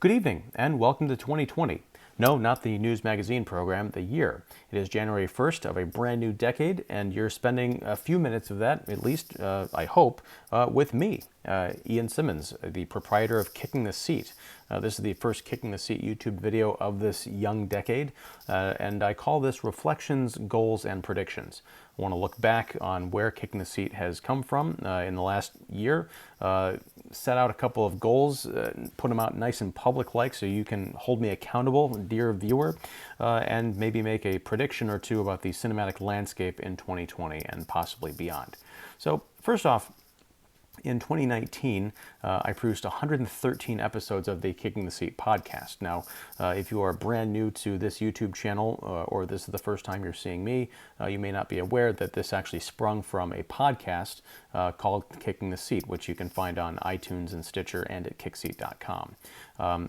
Good evening and welcome to 2020. No, not the news magazine program, the year. It is January 1st of a brand new decade, and you're spending a few minutes of that, at least, I hope, with me, Ian Simmons, the proprietor of Kicking the Seat. This is the first Kicking the Seat YouTube video of this young decade, and I call this Reflections, Goals, and Predictions. I want to look back on where Kicking the Seat has come from in the last year, set out a couple of goals, put them out nice and public-like so you can hold me accountable, dear viewer, and maybe make a prediction or two about the cinematic landscape in 2020 and possibly beyond. So first off, in 2019, I produced 113 episodes of the Kicking the Seat podcast. Now, if you are brand new to this YouTube channel, or this is the first time you're seeing me, you may not be aware that this actually sprung from a podcast called Kicking the Seat, which you can find on iTunes and Stitcher and at kickseat.com.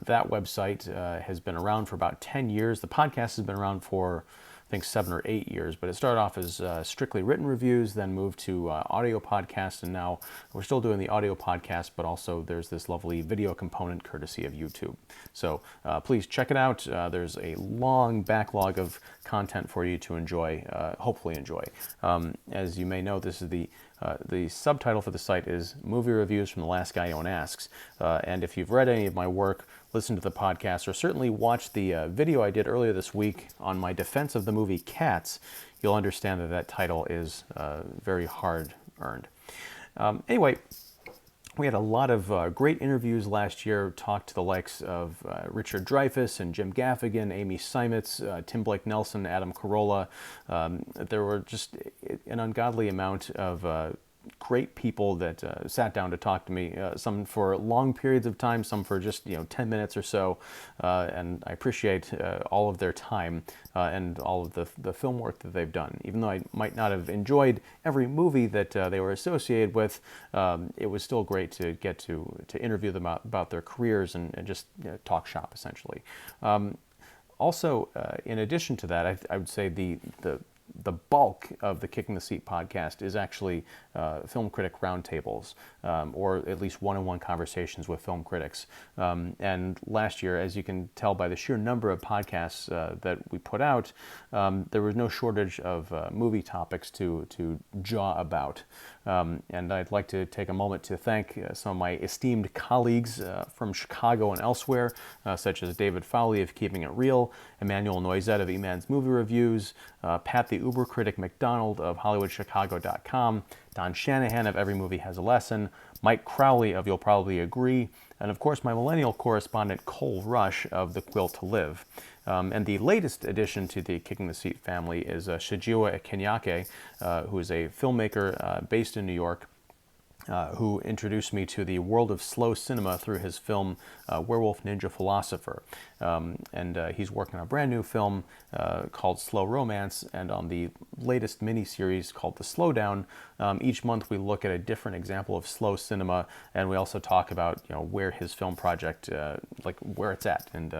That website has been around for about 10 years. The podcast has been around for I think 7 or 8 years, but it started off as strictly written reviews, then moved to audio podcasts, and now we're still doing the audio podcast, but also there's this lovely video component courtesy of YouTube. So please check it out. There's a long backlog of content for you to enjoy, hopefully enjoy. As you may know, this is the subtitle for the site is Movie Reviews from the Last Guy No One Asks. And if you've read any of my work, listened to the podcast, or certainly watched the video I did earlier this week on my defense of the movie Cats, you'll understand that that title is very hard-earned. Anyway, we had a lot of great interviews last year, talked to the likes of Richard Dreyfuss and Jim Gaffigan, Amy Seimetz, Tim Blake Nelson, Adam Carolla. There were just an ungodly amount of great people that sat down to talk to me, some for long periods of time, some for just 10 minutes or so, and I appreciate all of their time and all of the film work that they've done. Even though I might not have enjoyed every movie that they were associated with, it was still great to get to interview them about their careers and just talk shop, essentially. Also, in addition to that, I would say the bulk of the Kicking the Seat podcast is actually film critic roundtables, or at least one-on-one conversations with film critics. And last year, as you can tell by the sheer number of podcasts that we put out, there was no shortage of movie topics to jaw about. And I'd like to take a moment to thank some of my esteemed colleagues from Chicago and elsewhere, such as David Fowlie of Keeping It Real, Emmanuel Noisette of EMan's Movie Reviews, Pat the Uber Critic McDonald of HollywoodChicago.com, Don Shanahan of Every Movie Has a Lesson, Mike Crowley of You'll Probably Agree, and of course my millennial correspondent Cole Rush of The Quill to Live. And the latest addition to the Kicking the Seat family is Shijiwa Kenyake, who is a filmmaker based in New York, who introduced me to the world of slow cinema through his film Werewolf Ninja Philosopher. And he's working on a brand new film called Slow Romance, and on the latest mini-series called The Slowdown. Each month we look at a different example of slow cinema, and we also talk about where his film project, like where it's at, and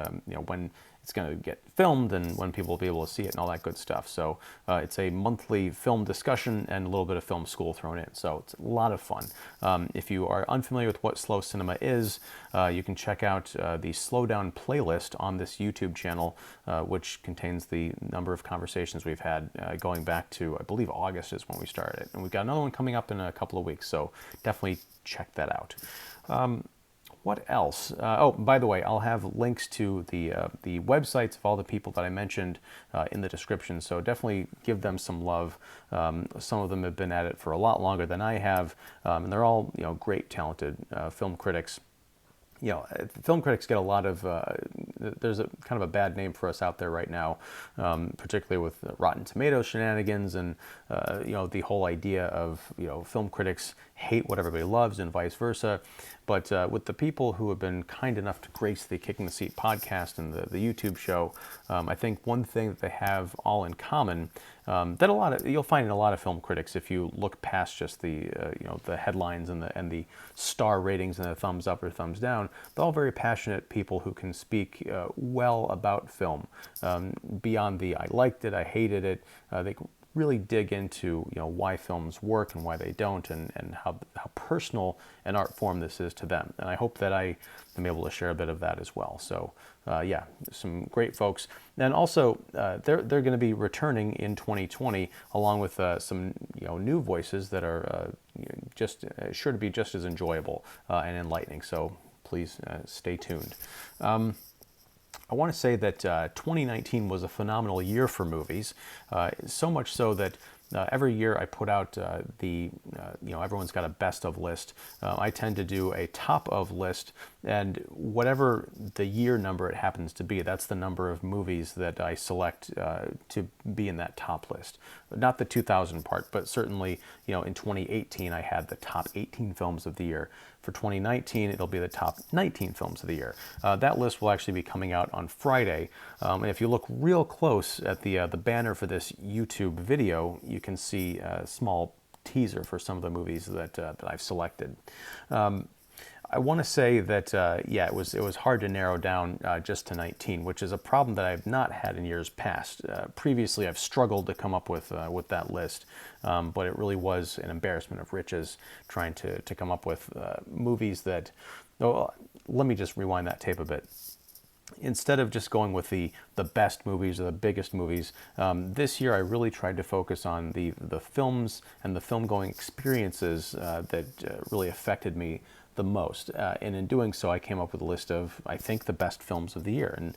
when it's going to get filmed and when people will be able to see it and all that good stuff. So it's a monthly film discussion and a little bit of film school thrown in. So it's a lot of fun. If you are unfamiliar with what slow cinema is, you can check out the Slowdown playlist on this YouTube channel, which contains the number of conversations we've had going back to, I believe, August is when we started. And we've got another one coming up in a couple of weeks, so definitely check that out. What else? Oh, by the way, I'll have links to the websites of all the people that I mentioned in the description, so definitely give them some love. Some of them have been at it for a lot longer than I have, and they're all great, talented film critics. Film critics get a lot of, there's a kind of a bad name for us out there right now, particularly with Rotten Tomatoes shenanigans and, the whole idea of, film critics hate what everybody loves and vice versa. But with the people who have been kind enough to grace the Kicking the Seat podcast and the YouTube show, I think one thing that they have all in common, that you'll find in a lot of film critics if you look past just the the headlines and the star ratings and the thumbs up or thumbs down, they're all very passionate people who can speak well about film, beyond the I liked it, I hated it. They really dig into why films work and why they don't, and how personal an art form this is to them. And I hope that I am able to share a bit of that as well. So yeah, some great folks. And also they're going to be returning in 2020 along with some new voices that are just sure to be just as enjoyable and enlightening. So please stay tuned. I want to say that 2019 was a phenomenal year for movies, so much so that every year I put out everyone's got a best of list. I tend to do a top of list, and whatever the year number it happens to be, that's the number of movies that I select to be in that top list. Not the 2000 part, but certainly, in 2018 I had the top 18 films of the year. For 2019, it'll be the top 19 films of the year. That list will actually be coming out on Friday. And if you look real close at the banner for this YouTube video, you can see a small teaser for some of the movies that I've selected. I want to say that yeah, it was hard to narrow down just to 19, which is a problem that I've not had in years past. Previously, I've struggled to come up with that list, but it really was an embarrassment of riches trying to come up with movies that. Oh, let me just rewind that tape a bit. Instead of just going with the best movies or the biggest movies, this year I really tried to focus on the films and the film-going experiences that really affected me the most. And in doing so, I came up with a list of, I think, the best films of the year. And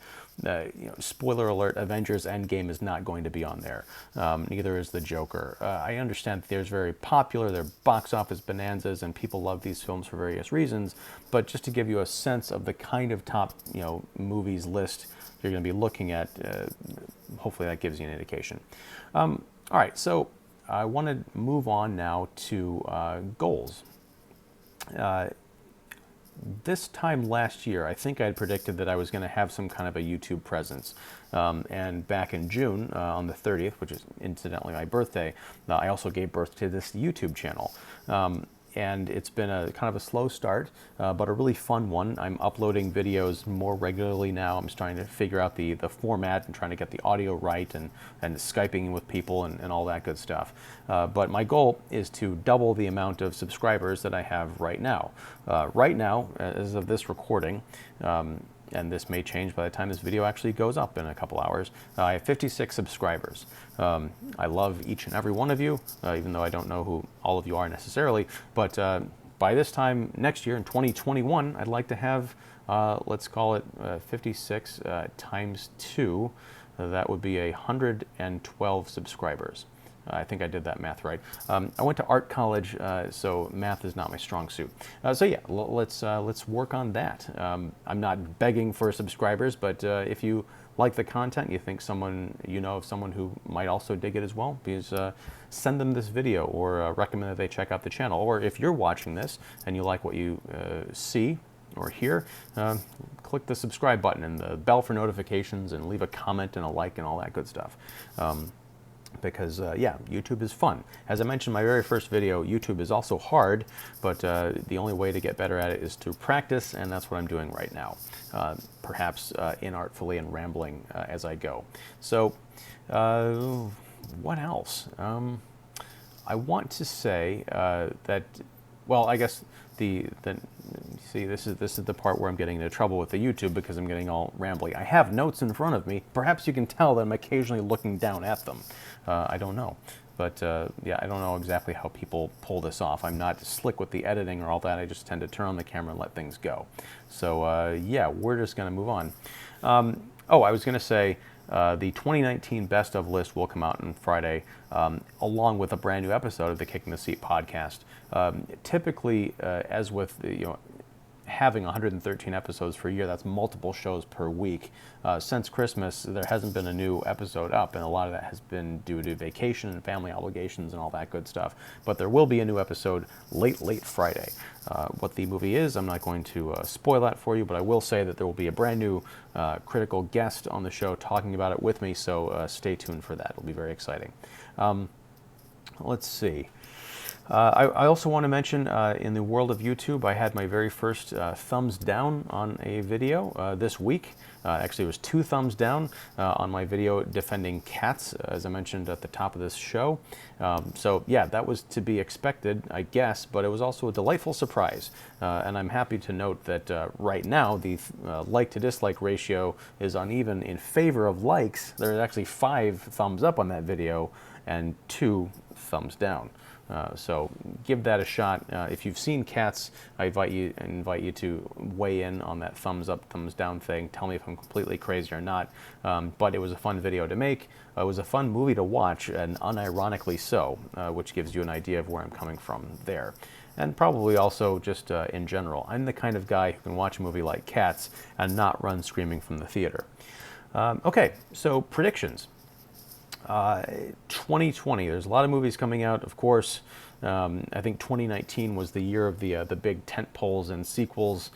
spoiler alert, Avengers Endgame is not going to be on there. Neither is The Joker. I understand that they're very popular, they're box office bonanzas, and people love these films for various reasons. But just to give you a sense of the kind of top movies list you're going to be looking at, hopefully that gives you an indication. All right, so I want to move on now to goals. This time last year, I think I had predicted that I was going to have some kind of a YouTube presence. And back in June, on the 30th, which is incidentally my birthday, I also gave birth to this YouTube channel. And it's been a kind of a slow start, but a really fun one. I'm uploading videos more regularly now. I'm trying to figure out the format and trying to get the audio right and Skyping with people and all that good stuff. But my goal is to double the amount of subscribers that I have right now. Right now, as of this recording, and this may change by the time this video actually goes up in a couple hours, I have 56 subscribers. I love each and every one of you, even though I don't know who all of you are necessarily, but by this time next year in 2021, I'd like to have, let's call it 56 times 2, that would be 112 subscribers. I think I did that math right. I went to art college, so math is not my strong suit. So yeah, let's work on that. I'm not begging for subscribers, but if you like the content, you think someone of someone who might also dig it as well, please send them this video or recommend that they check out the channel. Or if you're watching this and you like what you see or hear, click the subscribe button and the bell for notifications and leave a comment and a like and all that good stuff. Because yeah, YouTube is fun. As I mentioned in my very first video, YouTube is also hard, but the only way to get better at it is to practice, and that's what I'm doing right now. Perhaps inartfully and rambling as I go. So what else? I want to say that, well, I guess see, this is the part where I'm getting into trouble with the YouTube because I'm getting all rambly. I have notes in front of me. Perhaps you can tell that I'm occasionally looking down at them. I don't know. But yeah, I don't know exactly how people pull this off. I'm not slick with the editing or all that. I just tend to turn on the camera and let things go. So yeah, we're just going to move on. Oh, I was going to say, the 2019 Best of list will come out on Friday, along with a brand new episode of the Kicking the Seat podcast. Typically, as with having 113 episodes for a year, that's multiple shows per week. Since Christmas, there hasn't been a new episode up, and a lot of that has been due to vacation and family obligations and all that good stuff. But there will be a new episode late Friday. What the movie is, I'm not going to spoil that for you, but I will say that there will be a brand new critical guest on the show talking about it with me, so stay tuned for that. It'll be very exciting. Let's see. I also want to mention in the world of YouTube, I had my very first thumbs down on a video this week. Actually, it was 2 thumbs down on my video defending cats, as I mentioned at the top of this show. So yeah, that was to be expected, I guess, but it was also a delightful surprise. And I'm happy to note that right now the like to dislike ratio is uneven in favor of likes. There's actually 5 thumbs up on that video and 2 thumbs down. So give that a shot. If you've seen Cats, I invite you to weigh in on that thumbs up, thumbs down thing. Tell me if I'm completely crazy or not. But it was a fun video to make. It was a fun movie to watch, and unironically so, which gives you an idea of where I'm coming from there. And probably also just in general. I'm the kind of guy who can watch a movie like Cats and not run screaming from the theater. Okay, so predictions. 2020, there's a lot of movies coming out, of course. I think 2019 was the year of the big tent poles and sequels.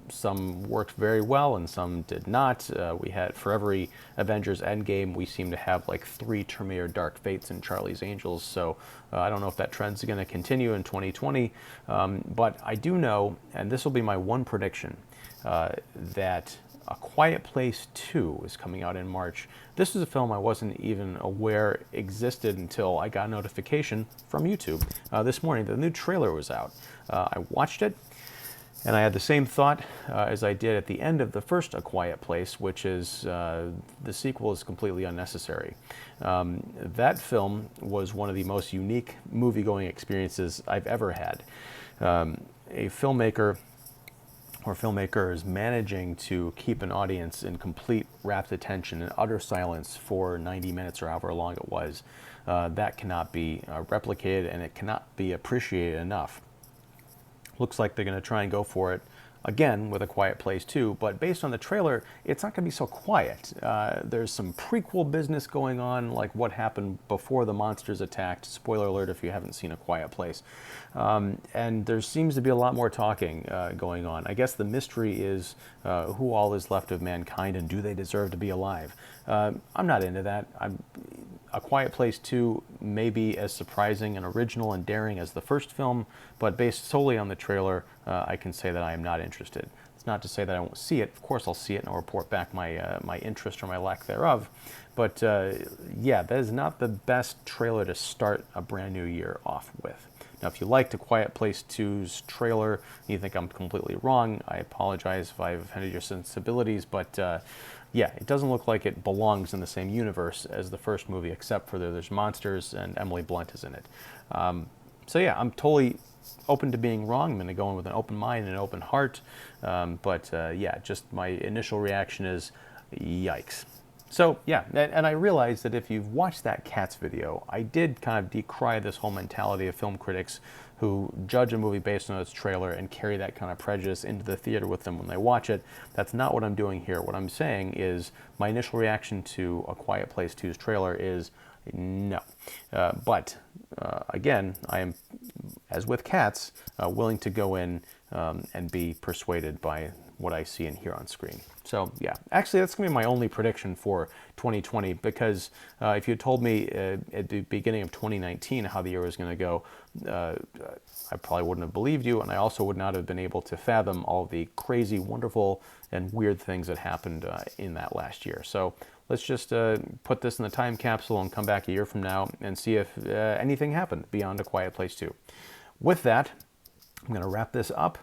Some worked very well and some did not. We had, for every Avengers Endgame, we seem to have like 3 Terminator Dark Fates and Charlie's Angels. So I don't know if that trend's going to continue in 2020. But I do know, and this will be my one prediction, that A Quiet Place 2 is coming out in March. This is a film I wasn't even aware existed until I got a notification from YouTube this morning. The new trailer was out. I watched it, and I had the same thought as I did at the end of the first A Quiet Place, which is the sequel is completely unnecessary. That film was one of the most unique movie-going experiences I've ever had. A filmmaker or filmmakers managing to keep an audience in complete rapt attention and utter silence for 90 minutes or however long it was, that cannot be replicated, and it cannot be appreciated enough. Looks like they're going to try and go for it again with A Quiet Place 2, but based on the trailer, it's not going to be so quiet. There's some prequel business going on, like what happened before the monsters attacked. Spoiler alert if you haven't seen A Quiet Place. And there seems to be a lot more talking going on. I guess the mystery is who all is left of mankind and do they deserve to be alive? I'm not into that. A Quiet Place 2 may be as surprising and original and daring as the first film, but based solely on the trailer, I can say that I am not interested. It's not to say that I won't see it. Of course I'll see it and I'll report back my interest or my lack thereof. But yeah, that is not the best trailer to start a brand new year off with. Now, if you liked A Quiet Place 2's trailer and you think I'm completely wrong, I apologize if I've offended your sensibilities, but yeah, it doesn't look like it belongs in the same universe as the first movie, except for there's monsters and Emily Blunt is in it. So yeah, I'm totally open to being wrong. I'm going to go in with an open mind and an open heart. But yeah, just my initial reaction is, yikes. So yeah, and I realize that if you've watched that Cats video, I did kind of decry this whole mentality of film critics who judge a movie based on its trailer and carry that kind of prejudice into the theater with them when they watch it. That's not what I'm doing here. What I'm saying is my initial reaction to A Quiet Place 2's trailer is no. But again, I am, as with Cats, willing to go in and be persuaded by what I see and hear on screen. So yeah, actually that's going to be my only prediction for 2020, because if you had told me at the beginning of 2019 how the year was going to go, I probably wouldn't have believed you, and I also would not have been able to fathom all the crazy, wonderful, and weird things that happened in that last year. So let's just put this in the time capsule and come back a year from now and see if anything happened beyond A Quiet Place 2. With that, I'm going to wrap this up.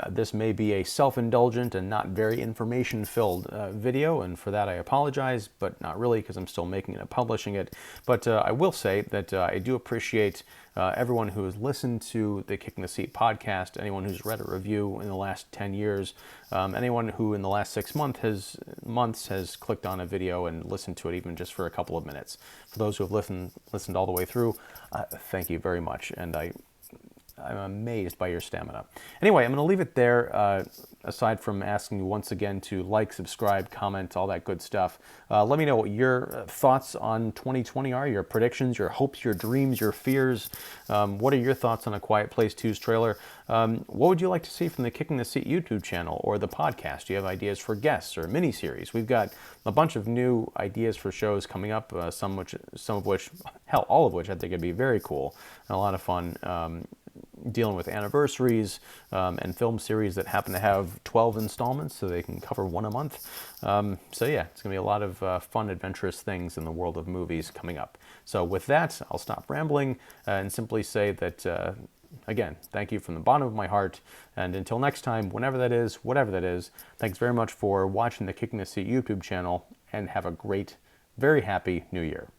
This may be a self-indulgent and not very information-filled video, and for that I apologize, but not really, because I'm still making it and publishing it. But I will say that I do appreciate everyone who has listened to the Kicking the Seat podcast, anyone who's read a review in the last 10 years, anyone who in the last 6 months has clicked on a video and listened to it even just for a couple of minutes. For those who have listened all the way through, thank you very much. And I'm amazed by your stamina. Anyway, I'm going to leave it there, aside from asking you once again to like, subscribe, comment, all that good stuff. Let me know what your thoughts on 2020 are, your predictions, your hopes, your dreams, your fears. What are your thoughts on A Quiet Place 2's trailer? What would you like to see from the Kicking the Seat YouTube channel or the podcast? Do you have ideas for guests or miniseries? We've got a bunch of new ideas for shows coming up, some of which, hell, all of which I think would be very cool and a lot of fun, dealing with anniversaries and film series that happen to have 12 installments so they can cover one a month. So yeah, it's going to be a lot of fun, adventurous things in the world of movies coming up. So with that, I'll stop rambling and simply say that, again, thank you from the bottom of my heart. And until next time, whenever that is, whatever that is, thanks very much for watching the Kicking the Seat YouTube channel, and have a great, very happy New Year.